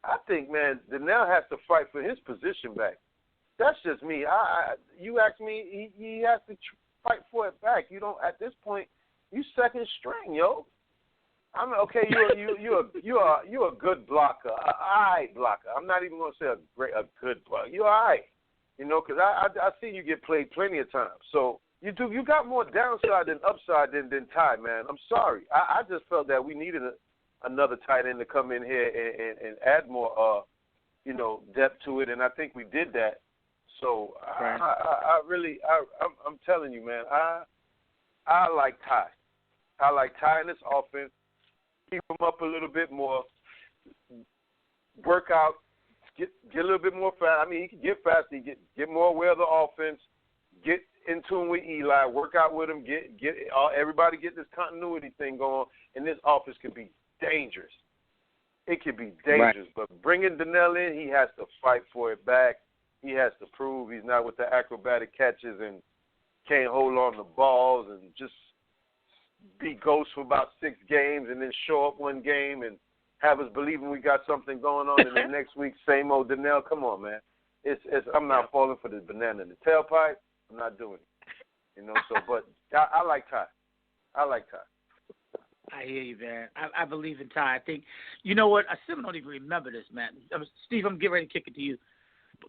I think, man, Donnell has to fight for his position back. That's just me. You ask me, he has to fight for it back. You don't at this point. You second string, yo. I'm okay. You're a good blocker, a alright blocker. I'm not even gonna say a good blocker. You're alright, you know, because I see you get played plenty of times. So you got more downside than upside than Ty, man. I'm sorry. I just felt that we needed another tight end to come in here and add more, depth to it, and I think we did that. So right. I'm telling you, man, I like Ty. I like Ty in this offense. Keep him up a little bit more. Work out. Get a little bit more fast. I mean, he can get faster. Get more aware of the offense. Get in tune with Eli. Work out with him. Get everybody get this continuity thing going, and this offense can be dangerous. It can be dangerous. Right. But bringing Donnell in, he has to fight for it back. He has to prove he's not with the acrobatic catches and can't hold on to balls and just be ghost for about 6 games and then show up one game and have us believing we got something going on, and then next week, same old Donnell. Come on, man. I'm not falling for the banana in the tailpipe. I'm not doing it. You know, so, but I like Ty. I hear you, man. I believe in Ty. I think, you know what? I still don't even remember this, man. Steve, I'm getting ready to kick it to you.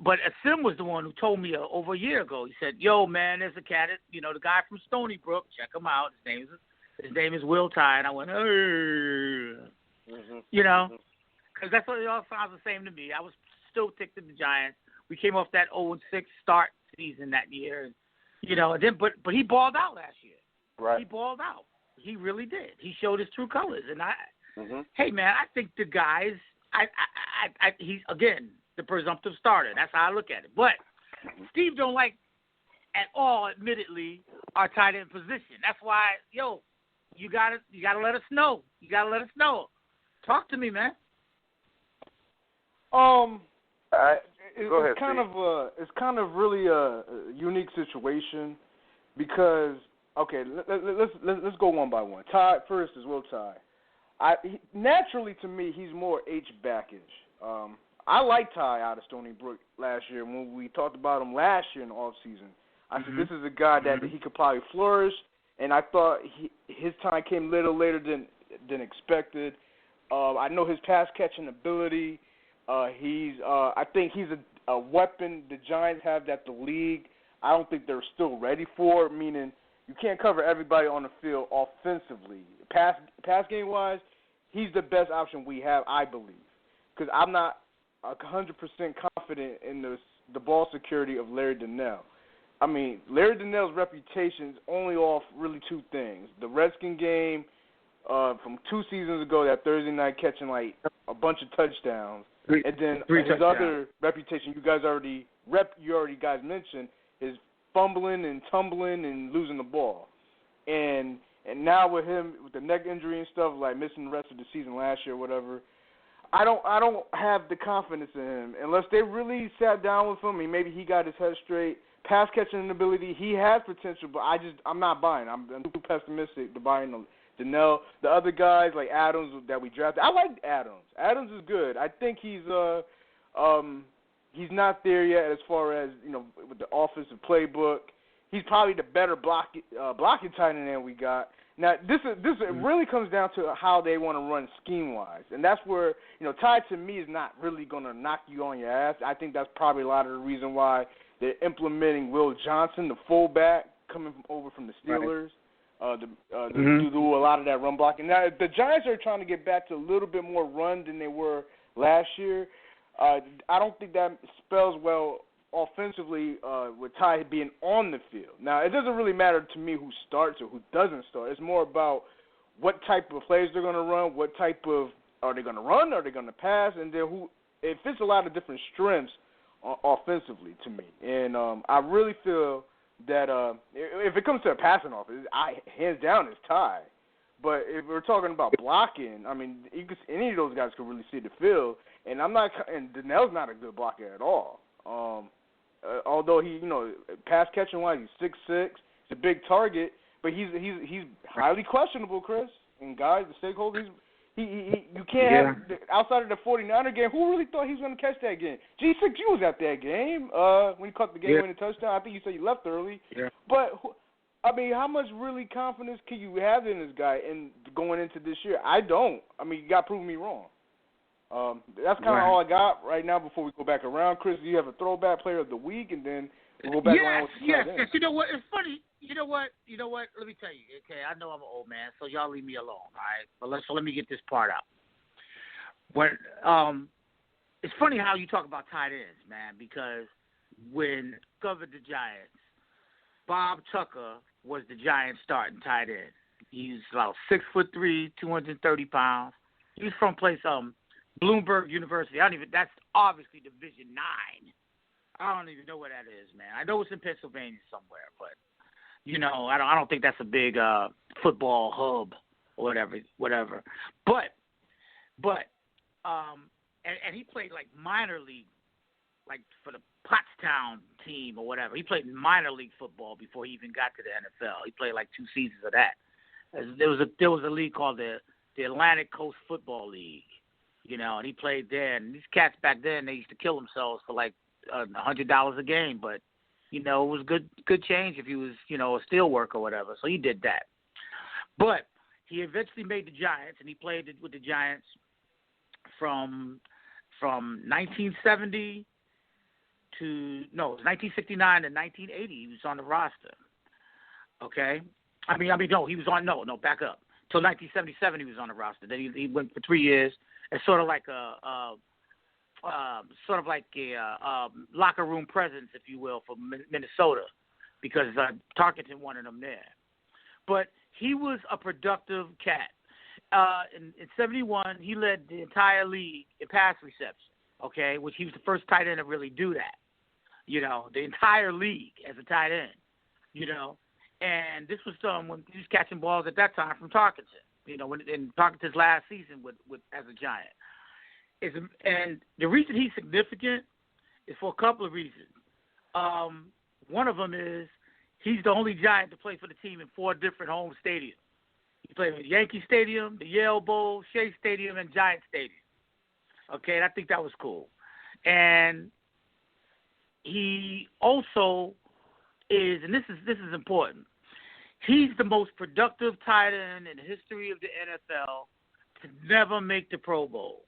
But Asim was the one who told me over a year ago. He said, yo, man, there's a cat, the guy from Stony Brook. Check him out. His name is Will Ty. And I went, because that's what it all sounds the same to me. I was still ticked at the Giants. We came off that 0-6 start season that year. But he balled out last year. Right. He balled out. He really did. He showed his true colors. And hey, man, I think the guys, he's, again, the presumptive starter. That's how I look at it. But Steve don't like at all, admittedly, our tight end position. That's why, you gotta let us know. You gotta let us know. Talk to me, man. It's kind of really a unique situation because let's go one by one. Ty first is Will Ty. Naturally to me he's more H backish. I like Ty out of Stony Brook last year when we talked about him last year in the offseason. I said this is a guy that he could probably flourish, and I thought his time came a little later than expected. I know his pass catching ability. I think he's a weapon the Giants have that the league I don't think they're still ready for. Meaning you can't cover everybody on the field offensively. Pass game wise, he's the best option we have, I believe, because I'm not 100% confident in the ball security of Larry Donnell. I mean, Larry Donnell's reputation is only off really 2 things. The Redskin game from 2 seasons ago, that Thursday night catching like a bunch of touchdowns. And then his other reputation you already mentioned is fumbling and tumbling and losing the ball. And now with him with the neck injury and stuff, like missing the rest of the season last year or whatever, I don't have the confidence in him unless they really sat down with him and maybe he got his head straight. Pass catching ability, he has potential, but I'm not buying. I'm too pessimistic to buy in Donnell. The other guys like Adams that we drafted, I like Adams. Adams is good. I think he's not there yet as far as with the offensive playbook. He's probably the better blocking tight end we got. Now this really comes down to how they want to run scheme wise, and that's where Ty to me is not really going to knock you on your ass. I think that's probably a lot of the reason why they're implementing Will Johnson, the fullback coming over from the Steelers. To do a lot of that run blocking. Now, the Giants are trying to get back to a little bit more run than they were last year. I don't think that spells well offensively with Ty being on the field. Now, it doesn't really matter to me who starts or who doesn't start. It's more about what type of plays they're going to run, what type of are they going to run, are they going to pass, and then it fits a lot of different strengths offensively to me. And I really feel that if it comes to a passing offense, hands down it's Ty. But if we're talking about blocking, I mean, any of those guys can really see the field. And Donnell's not a good blocker at all. Although he, pass catching wise, he's 6'6", he's a big target, but he's highly questionable, Chris. And guys, the stakeholders, You can't have outside of the 49er game. Who really thought he was going to catch that game? G6, you was at that game when he caught the game-winning touchdown. I think you said you left early. Yeah. But I mean, how much really confidence can you have in this guy and going into this year? I don't. I mean, you got to prove me wrong. That's kind of all I got right now before we go back around. Chris, do you have a throwback player of the week, and then we'll go back around with the Yes. You know what? It's funny. You know what? Let me tell you. Okay, I know I'm an old man, so y'all leave me alone, all right? But let me get this part out. When it's funny how you talk about tight ends, man, because when I covered the Giants, Bob Tucker was the Giants starting tight end. He's about 6'3", 230 pounds. He was from Bloomberg University. That's obviously Division IX. I don't even know where that is, man. I know it's in Pennsylvania somewhere, but I don't think that's a big football hub or whatever. But and he played like minor league, like for the Pottstown team or whatever. He played minor league football before he even got to the NFL. He played like 2 seasons of that. There was a league called the Atlantic Coast Football League, and he played there. And these cats back then, they used to kill themselves for like $100 a game, but it was good change if he was a steel worker or whatever. So he did that. But he eventually made the Giants, and he played with the Giants from 1970 to 1969 to 1980. He was on the roster. Okay, he was on back up till 1977. He was on the roster. Then he went for 3 years. It's sort of like a locker room presence, if you will, for Minnesota, because Tarkenton wanted him there. But he was a productive cat. In 71, he led the entire league in pass reception, okay, which he was the first tight end to really do that. The entire league as a tight end, And this was when he was catching balls at that time from Tarkenton, in Tarkenton's last season with as a Giant. And the reason he's significant is for a couple of reasons. One of them is he's the only Giant to play for the team in 4 different home stadiums. He played at Yankee Stadium, the Yale Bowl, Shea Stadium, and Giant Stadium. Okay, and I think that was cool. And he also is, and this is important, he's the most productive tight end in the history of the NFL to never make the Pro Bowl.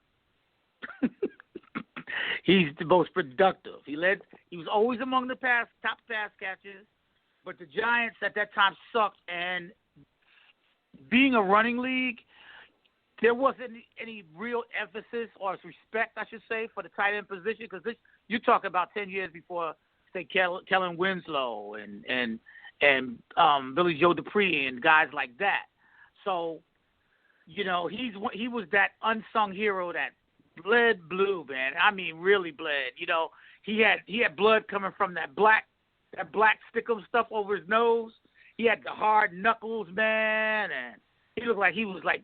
He's the most productive. He was always among the top pass catchers, but the Giants at that time sucked, and being a running league, there wasn't any real emphasis or respect, I should say, for the tight end position, because you're talking about 10 years before, say, Kellen Winslow and Billy Joe Dupree and guys like that. So, he was that unsung hero that bled blue, man. I mean, really bled. He had blood coming from that black stickum stuff over his nose. He had the hard knuckles, man, and he looked like he was like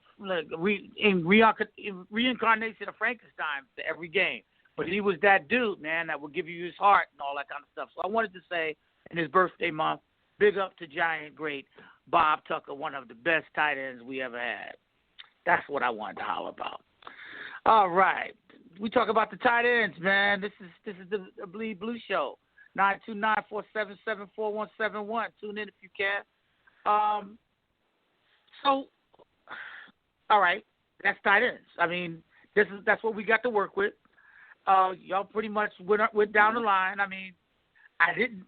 reincarnation of Frankenstein to every game. But he was that dude, man, that would give you his heart and all that kind of stuff. So I wanted to say, in his birthday month, big up to Giant great Bob Tucker, one of the best tight ends we ever had. That's what I wanted to holler about. All right. We talk about the tight ends, man. This is the Bleed Blue Show. 929-477-4171. Tune in if you can. So, all right, that's tight ends. I mean, that's what we got to work with. Y'all pretty much went down the line. I mean, I didn't,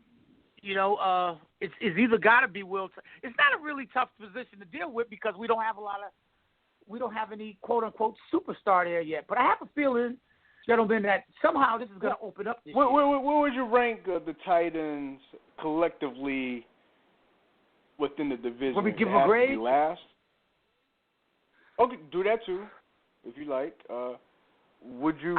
it's either got to be Will. It's not a really tough position to deal with because we don't have any quote unquote superstar there yet. But I have a feeling, gentlemen, that somehow this is going to open up this year. Where would you rank the tight ends collectively within the division? Let me give them a grade. Last? Okay, do that too, if you like. Would you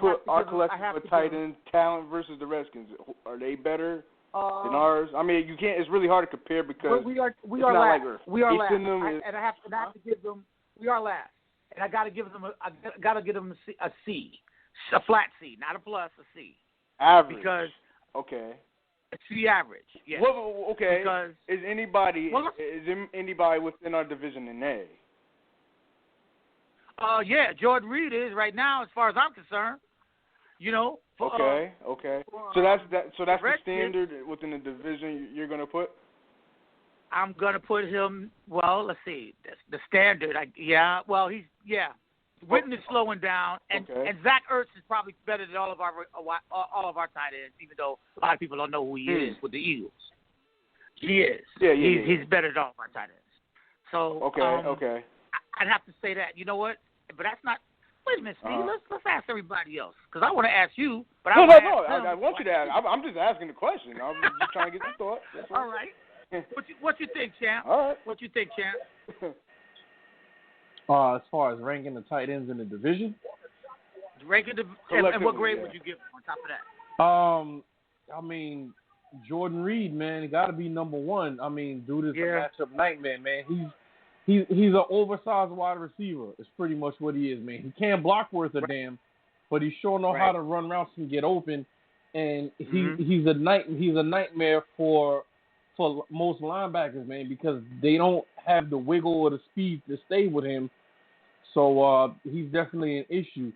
put our collective tight end talent versus the Redskins? Are they better than ours? I mean, you can't. It's really hard to compare because we are last. We are last, and I have to give them. We are last, and I got to give them a C, a flat C, not a plus, a C. Average. Because okay. It's the average. Yes. Well, okay. Because is anybody within our division in A? Yeah, Jordan Reed is right now, as far as I'm concerned. You know. Okay. So that's the Red standard within the division you're gonna put. I'm gonna put him. Well, let's see. That's the standard. Witten is slowing down, and Zach Ertz is probably better than all of our tight ends, even though a lot of people don't know who he is with the Eagles. He is. He's better than all of our tight ends. So okay. I'd have to say that. You know what? But that's not. Wait a minute, Steve. Let's ask everybody else, because I want to ask you. But no. I want you to ask. I'm just asking the question. I'm just trying to get your thoughts. All right. What you think, champ? All right. What you think, champ? As far as ranking the tight ends in the division, and what grade would you give them on top of that? I mean, Jordan Reed, man, got to be number one. I mean, dude is a matchup nightmare, man. He's an oversized wide receiver. It's pretty much what he is, man. He can't block worth a damn, but he sure know how to run routes and get open. And he's a nightmare for most linebackers, man, because they don't have the wiggle or the speed to stay with him. So he's definitely an issue.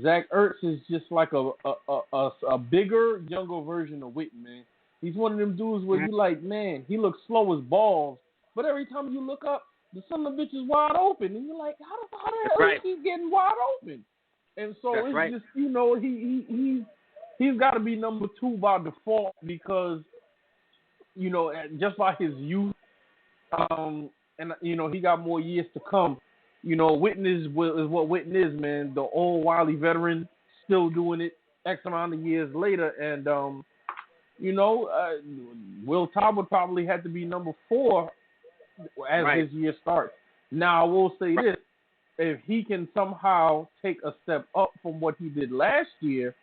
Zach Ertz is just like a bigger, younger version of Witten, man. He's one of them dudes where you like, man, he looks slow as balls, but every time you look up, the son of a bitch is wide open, and you're like, how the hell is he getting wide open? And so it's just, you know, he's got to be number two by default because, you know, just by his youth, and you know, he got more years to come. You know, Witten is what Witten is, man. The old wily veteran, still doing it X amount of years later, and you know, Will Todd would probably have to be number 4 as this year starts. Now, I will say this: if he can somehow take a step up from what he did last year,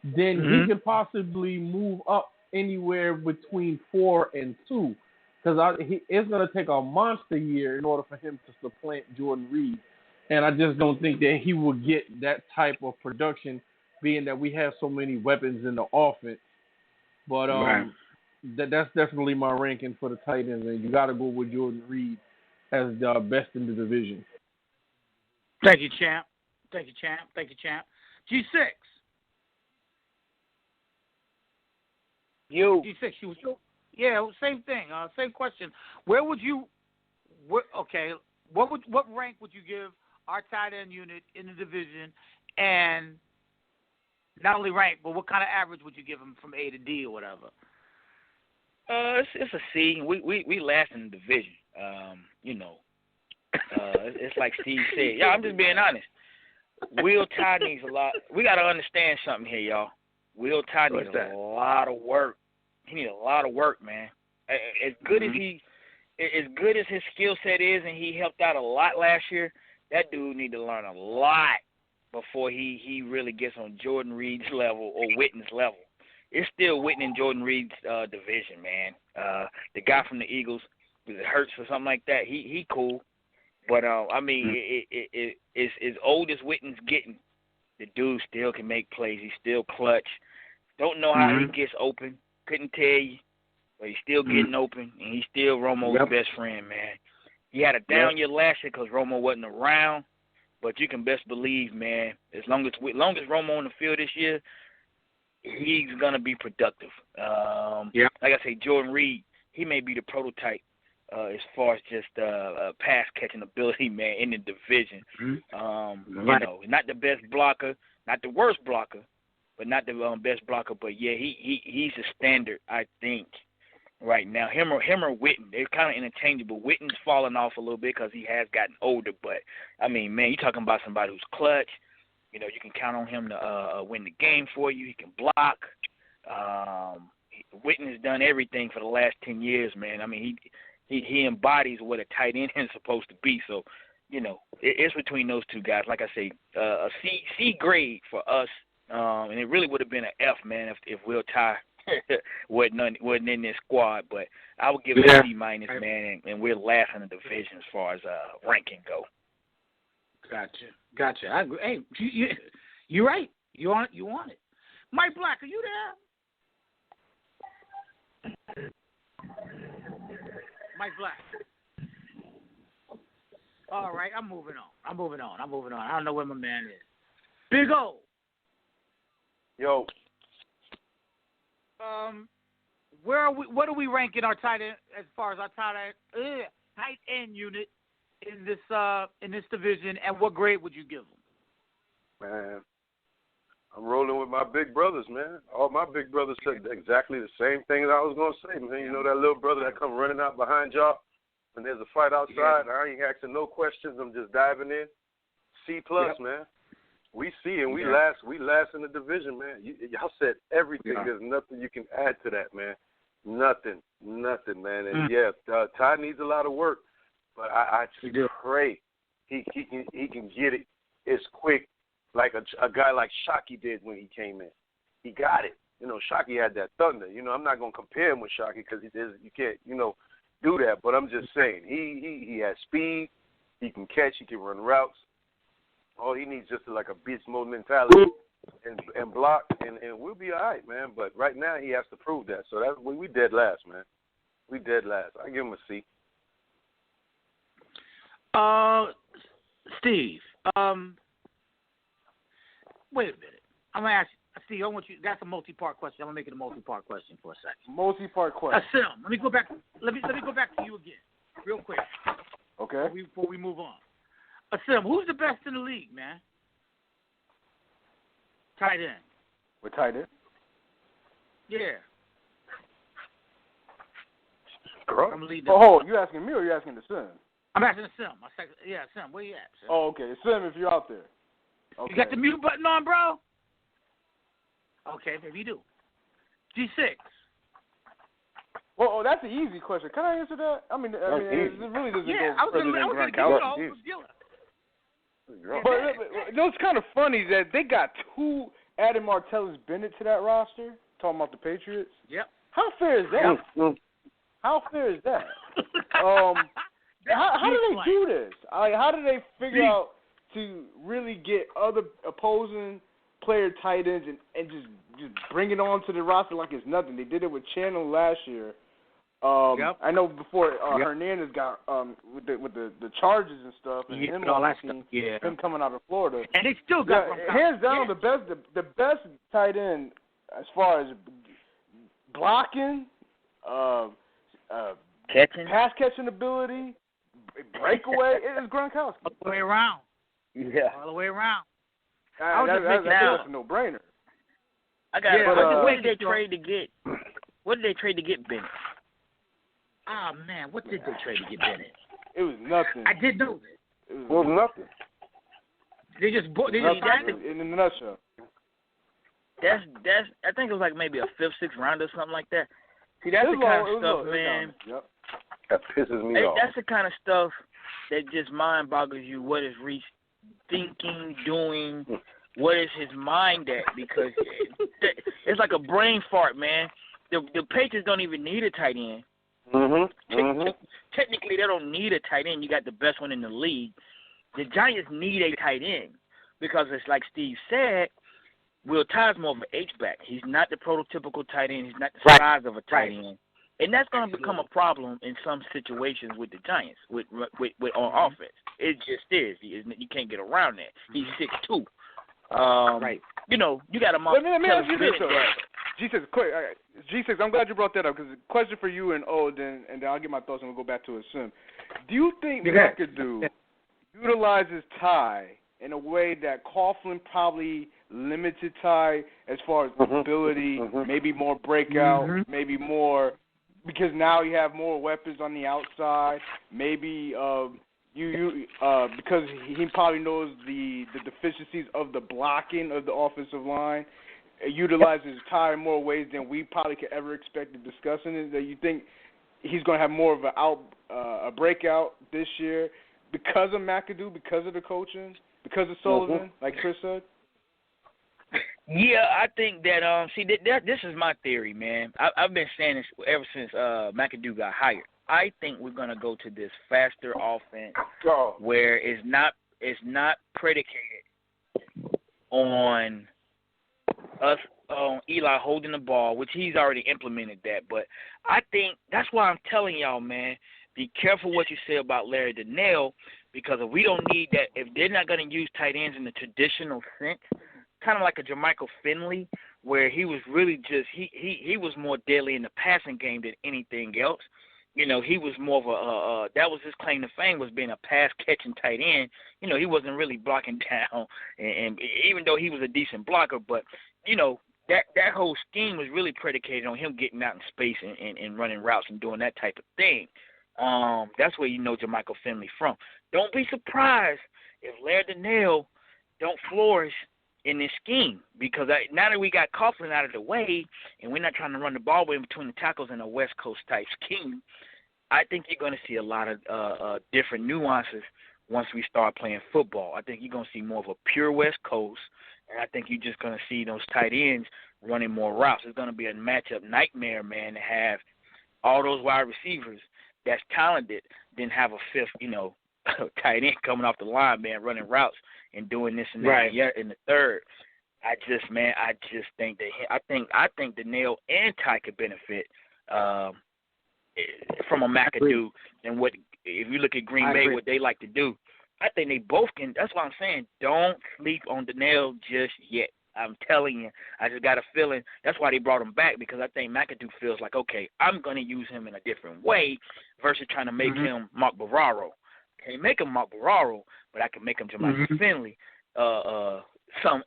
then he can possibly move up anywhere between 4 and 2. Because it's going to take a monster year in order for him to supplant Jordan Reed. And I just don't think that he will get that type of production, being that we have so many weapons in the offense. But that's definitely my ranking for the tight ends. And you got to go with Jordan Reed as the best in the division. Thank you, champ. G6. G6, you was yeah, same thing. Same question. Where would you? What rank would you give our tight end unit in the division? And not only rank, but what kind of average would you give them from A to D or whatever? It's a C. We last in the division. You know, it's like Steve said. Yeah, I'm just being honest. Will Todd needs a lot. We got to understand something here, y'all. Will Todd needs a lot of work. He needs a lot of work, man. As good as his skill set is, and he helped out a lot last year, that dude need to learn a lot before he really gets on Jordan Reed's level or Witten's level. It's still Witten and Jordan Reed's division, man. The guy from the Eagles, was it Hurts or something like that? He cool, but I mean, it's as old as Witten's getting, the dude still can make plays. He's still clutch. Don't know how he gets open. Couldn't tell you, but he's still getting open, and he's still Romo's best friend, man. He had a down year last year because Romo wasn't around, but you can best believe, man, as long as Romo on the field this year, he's gonna be productive. Like I say, Jordan Reed, he may be the prototype as far as just pass catching ability, man, in the division. You know, not the best blocker, not the worst blocker, but not the best blocker. But yeah, he's a standard, I think, right now. Him or Witten, they're kind of interchangeable. Witten's falling off a little bit because he has gotten older. But I mean, man, you're talking about somebody who's clutch. You know, you can count on him to win the game for you. He can block. Witten has done everything for the last 10 years, man. I mean, he embodies what a tight end is supposed to be. So, you know, it's between those two guys. Like I say, a C grade for us. And it really would have been an F, man, if Will Ty wasn't in this squad. But I would give it a C minus, man, and we're last in the division as far as ranking go. Gotcha. I agree. Hey, you're right. You want it. Mike Black, are you there? Mike Black. All right, I'm moving on. I don't know where my man is. Big O. Yo. Where are we? What are we ranking our tight end as far as our tight end unit in this division, and what grade would you give them? Man, I'm rolling with my big brothers, man. All my big brothers said exactly the same thing that I was gonna say, man. You know that little brother that come running out behind y'all when there's a fight outside? Yeah. I ain't asking no questions. I'm just diving in. C+, man. We see and we last in the division, man. Y'all said everything. Yeah. There's nothing you can add to that, man. Nothing, man. And Ty needs a lot of work, but I just pray he can get it as quick like a guy like Shockey did when he came in. He got it. You know, Shockey had that thunder. You know, I'm not gonna compare him with Shockey because you can't, do that. But I'm just saying he has speed. He can catch. He can run routes. All he needs just like a beast mode mentality and block, and we'll be all right, man. But right now he has to prove that. So that's we dead last, man. We dead last. I give him a C. Steve. Wait a minute. I'm gonna ask you. Steve, I want you. That's a multi-part question. I'm gonna make it a multi-part question for a second. Multi-part question. Sim, let me go back. Let me go back to you again, real quick. Okay. Before we move on. Sim, who's the best in the league, man? Tight end. With tight end? Yeah. I'm leading. Oh, you asking me or you asking the Sim? I'm asking the Sim. Sim. Where you at, Sim? Oh, okay. Sim, if you're out there. Okay. You got the mute button on, bro? Okay, maybe you do. G6. Well, that's an easy question. Can I answer that? I mean, it really doesn't go further than Gronkowski. But it's kind of funny that they got two added Martellus Bennett to that roster, talking about the Patriots. Yep. How fair is that? How fair is that? How do they do this? How do they figure out to really get other opposing player tight ends and just bring it on to the roster like it's nothing? They did it with Chandler last year. I know before Hernandez got with the charges and stuff, and him coming out of Florida, and they still got hands down the best tight end as far as blocking, pass catching ability, breakaway. It is Gronkowski. All the way around. Yeah. All the way around. That's a no-brainer. What did they trade to get? What did they trade to get Bennett? Oh, man, what did they trade to get Bennett? It was nothing. I did know that. It was nothing. They just signed it. In a nutshell. That's. I think it was like maybe a 5th, 6th round or something like that. See, that's the kind of stuff, man. Yep. That pisses me off. That's the kind of stuff that just mind boggles you. What is Reese thinking, doing? What is his mind at? Because it's like a brain fart, man. The Patriots don't even need a tight end. Technically, they don't need a tight end. You got the best one in the league. The Giants need a tight end because it's like Steve said, Will Ty's more of an H-back. He's not the prototypical tight end. He's not the size of a tight end. And that's going to become a problem in some situations with the Giants with on offense. It just is. You can't get around that. He's 6'2". Right. You got a Let me ask you this, though. G6, quick. G6, I'm glad you brought that up because the question for you and then I'll get my thoughts and we'll go back to it soon. Do you think McAdoo utilizes Ty in a way that Coughlin probably limited Ty as far as ability, maybe more breakout, maybe more because now you have more weapons on the outside, maybe because he probably knows the deficiencies of the blocking of the offensive line, utilizes Ty in more ways than we probably could ever expect to discuss in it, that you think he's going to have more of a breakout this year because of McAdoo, because of the coaching, because of Sullivan, like Chris said? Yeah, I think that this is my theory, man. I've been saying this ever since McAdoo got hired. I think we're gonna go to this faster offense where it's not predicated on us on Eli holding the ball, which he's already implemented that. But I think that's why I'm telling y'all, man, be careful what you say about Larry Donnell Because if we don't need that, if they're not going to use tight ends in the traditional sense, kind of like a Jermichael Finley, where he was really just he was more deadly in the passing game than anything else. You know, he was more of a that was his claim to fame, was being a pass catching tight end. You know, he wasn't really blocking down, and even though he was a decent blocker, but you know that whole scheme was really predicated on him getting out in space and running routes and doing that type of thing. That's where you know Jermichael Finley from. Don't be surprised if Laird Donnell don't flourish in this scheme, because now that we got Coughlin out of the way and we're not trying to run the ball in between the tackles in a West Coast type scheme, I think you're going to see a lot of different nuances once we start playing football. I think you're going to see more of a pure West Coast, and I think you're just going to see those tight ends running more routes. It's going to be a matchup nightmare, man, to have all those wide receivers that's talented, then have a fifth, you know, tight end coming off the line, man, running routes and doing this and that. Right. Yeah, in the third, I just think that I think Donnell and Ty could benefit from a McAdoo and what if you look at Green Bay, what they like to do. I think they both can. That's why I'm saying don't sleep on Donnell just yet. I'm telling you, I just got a feeling that's why they brought him back, because I think McAdoo feels like, okay, I'm going to use him in a different way versus trying to make him Mark Barraro. Can't make him Mark Barraro, but I can make him Jermichael Finley in some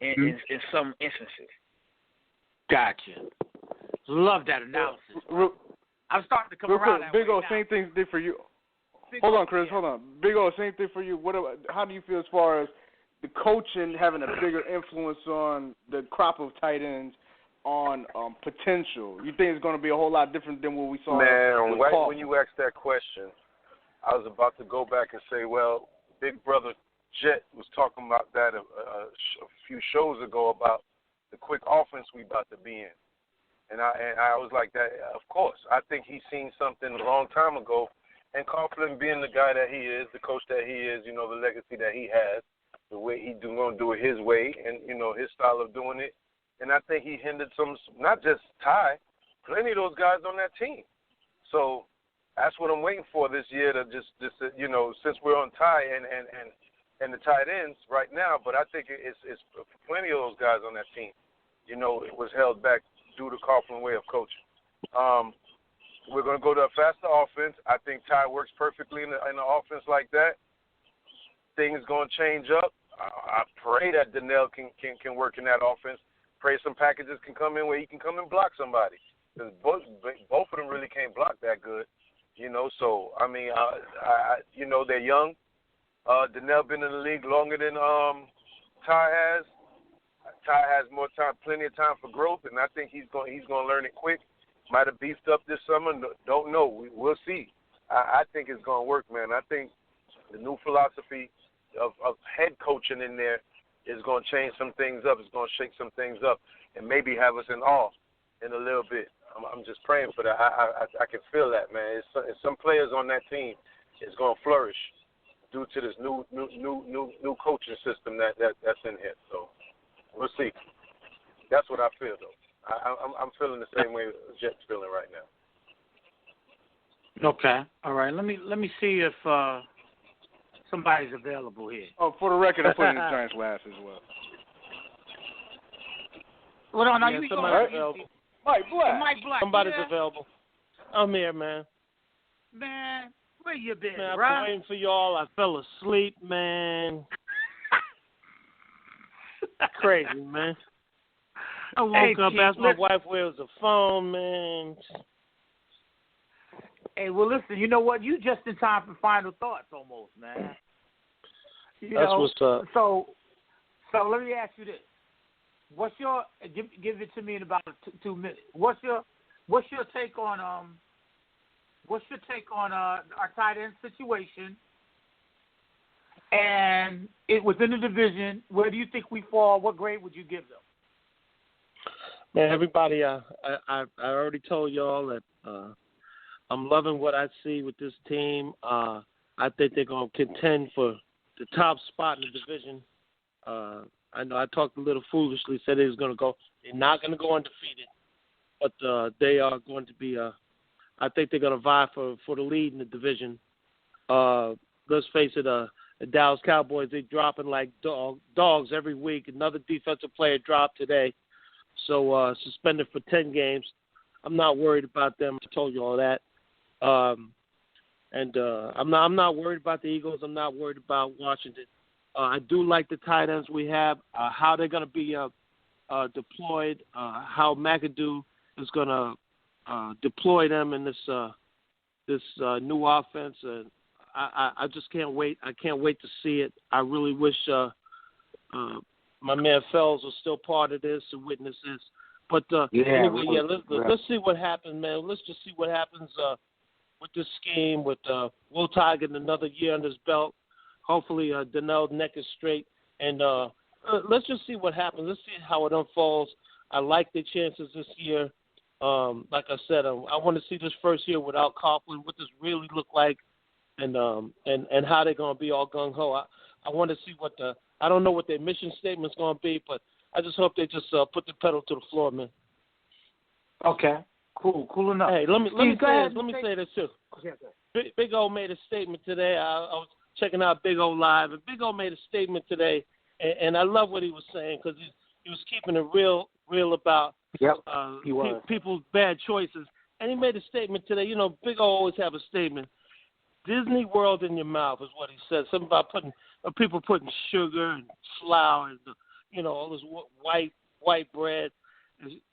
instances. Gotcha. Love that analysis. I'm starting to come around that Big way O, now. same thing for you. Hold on, Chris. Hold on. Big O, same thing for you. How do you feel as far as the coaching having a bigger influence on the crop of tight ends on potential? You think it's going to be a whole lot different than what we saw? Man, right when you asked that question, I was about to go back and say, well, Big Brother Jet was talking about that a few shows ago about the quick offense we about to be in. And I was like that, of course. I think he's seen something a long time ago. And Coughlin being the guy that he is, the coach that he is, you know, the legacy that he has, the way he's going to do it his way and, you know, his style of doing it. And I think he hindered some, not just Ty, plenty of those guys on that team. So that's what I'm waiting for this year to just you know, since we're on Ty and the tight ends right now, but I think it's plenty of those guys on that team. You know, it was held back due to Coughlin way of coaching. We're going to go to a faster offense. I think Ty works perfectly in the offense like that. Things going to change up. I pray that Donnell can work in that offense. Pray some packages can come in where he can come and block somebody. Because both of them really can't block that good. You know, so, I mean, you know, they're young. Donnell been in the league longer than Ty has. Ty has more time, plenty of time for growth, and I think he's going to learn it quick. Might have beefed up this summer. Don't know. We'll see. I think it's going to work, man. I think the new philosophy of head coaching in there is going to change some things up. It's going to shake some things up and maybe have us in awe in a little bit. I'm just praying for that. I can feel that, man. It's some players on that team is going to flourish due to this new coaching system that's in here. So we'll see. That's what I feel, though. I'm feeling the same way Jet's feeling right now. Okay. All right. Let me see if somebody's available here. Oh, for the record, I put in the Giants last as well. Well, no, yeah, you somebody's available. Mike Black. Mike Black. Somebody's available. I'm here, man. Man, where you been, man, I've right? been waiting for y'all. I fell asleep, man. Crazy, man. I woke up, asked my wife where was the phone, man. Hey, well, listen, you know what? You just in time for final thoughts almost, man. That's what's up. So let me ask you this. What's your give it to me in about 2 minutes. What's your take on our tight end situation? And within the division, where do you think we fall? What grade would you give them? Man, everybody, I already told y'all that I'm loving what I see with this team. I think they're going to contend for the top spot in the division. I know I talked a little foolishly, said they was going to go. They're not going to go undefeated, but they are going to be. I think they're going to vie for the lead in the division. Let's face it, the Dallas Cowboys, they dropping like dogs every week. Another defensive player dropped today, so suspended for 10 games. I'm not worried about them. I told you all that. And I'm not worried about the Eagles. I'm not worried about Washington. I do like the tight ends we have. How they're going to be deployed, how McAdoo is going to deploy them in this new offense. I just can't wait. I can't wait to see it. I really wish my man Fells was still part of this and witness this. But anyway, let's see what happens, man. Let's just see what happens with this scheme, with Will Tye getting another year under his belt. Hopefully, Donnell's neck is straight. And let's just see what happens. Let's see how it unfolds. I like the chances this year. Like I said, I want to see this first year without Coughlin, what this really look like, and how they're going to be all gung-ho. I want to see I don't know what their mission statement's going to be, but I just hope they just put the pedal to the floor, man. Okay, cool enough. Hey, let me say this too. Okay. Big O made a statement today. I was checking out Big O live, and Big O made a statement today, and I love what he was saying because he was keeping it real about people's bad choices. And he made a statement today. You know, Big O always have a statement. Disney World in your mouth is what he said. Something about people putting sugar and flour and all this white bread.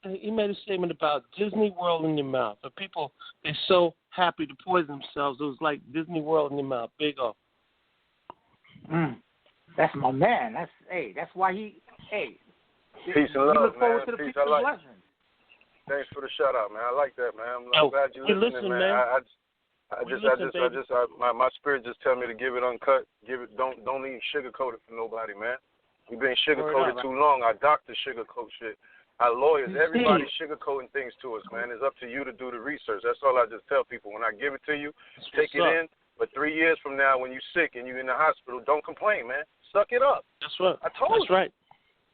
He made a statement about Disney World in your mouth. The people, they're so happy to poison themselves. It was like Disney World in your mouth. Big O. That's my man. That's why he. Peace and love, look forward to the Peace. people's blessings. Thanks for the shout out, man. I like that, man. I'm glad you're listening, man. My spirit just tell me to give it uncut. Don't even sugarcoat it for nobody, man. We've been sugarcoated too long. Our doctors sugarcoat shit. Our lawyers, everybody's sugarcoating things to us, man. It's up to you to do the research. That's all I just tell people. When I give it to you, take it in. But 3 years from now, when you're sick and you're in the hospital, don't complain, man. Suck it up. That's right. I told you. That's right.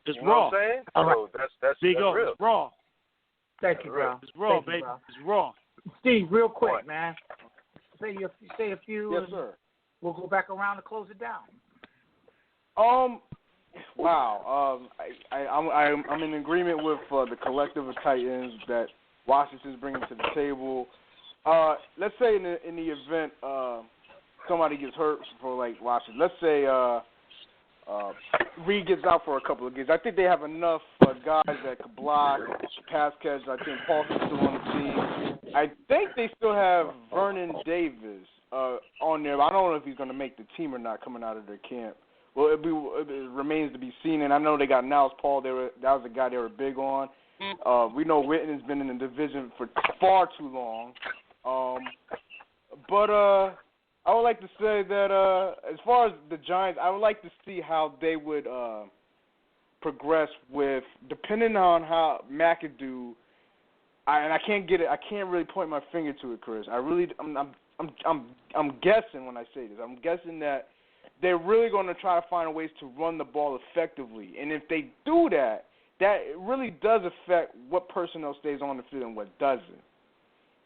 It's you raw. Know what I'm saying? All right. So that's Big O, real. It's raw. Thank you, bro. It's raw, baby. It's raw. Steve, real quick, man. Say a few. Yes, sir. We'll go back around to close it down. Wow. I'm in agreement with the collective of Titans that Washington's bringing to the table. Let's say in the event somebody gets hurt for like Washington. Let's say Reed gets out for a couple of games. I think they have enough guys that could block, pass catch. I think Paulson's still on the team. I think they still have Vernon Davis on there. But I don't know if he's going to make the team or not coming out of their camp. Well, it remains to be seen. And I know they got Niles Paul. That was a guy they were big on. We know Witten's been in the division for far too long. But I would like to say that as far as the Giants, I would like to see how they would progress with, depending on how McAdoo. And I can't get it. I can't really point my finger to it, Chris. I'm guessing when I say this. I'm guessing that they're really going to try to find ways to run the ball effectively. And if they do that, that really does affect what personnel stays on the field and what doesn't.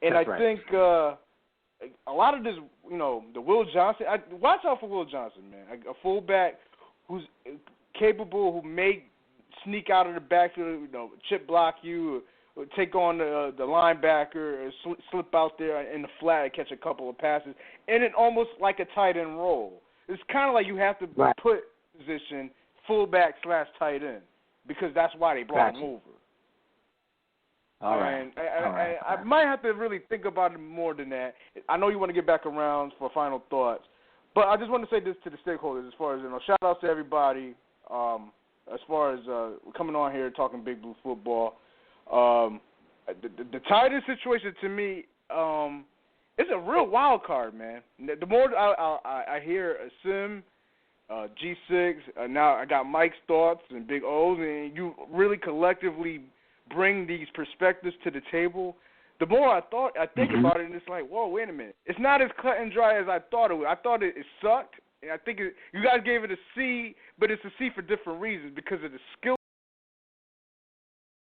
And That's I right. think a lot of this, the Will Johnson. Watch out for Will Johnson, man. A fullback who's capable, who may sneak out of the backfield, chip block you, or take on the linebacker, or slip out there in the flat and catch a couple of passes, and it almost like a tight end role. It's kind of like you have to put position fullback / tight end because that's why they brought him over. All right. I might have to really think about it more than that. I know you want to get back around for final thoughts, but I just want to say this to the stakeholders as far as, shout out to everybody as far as coming on here talking Big Blue football. The Titans situation to me, it's a real wild card, man. The more I hear Sim, G6, now I got Mike's thoughts and Big O's, and you really collectively bring these perspectives to the table, the more I think about it, and it's like, whoa, wait a minute. It's not as cut and dry as I thought it would. I thought it sucked, and I think you guys gave it a C, but it's a C for different reasons because of the skill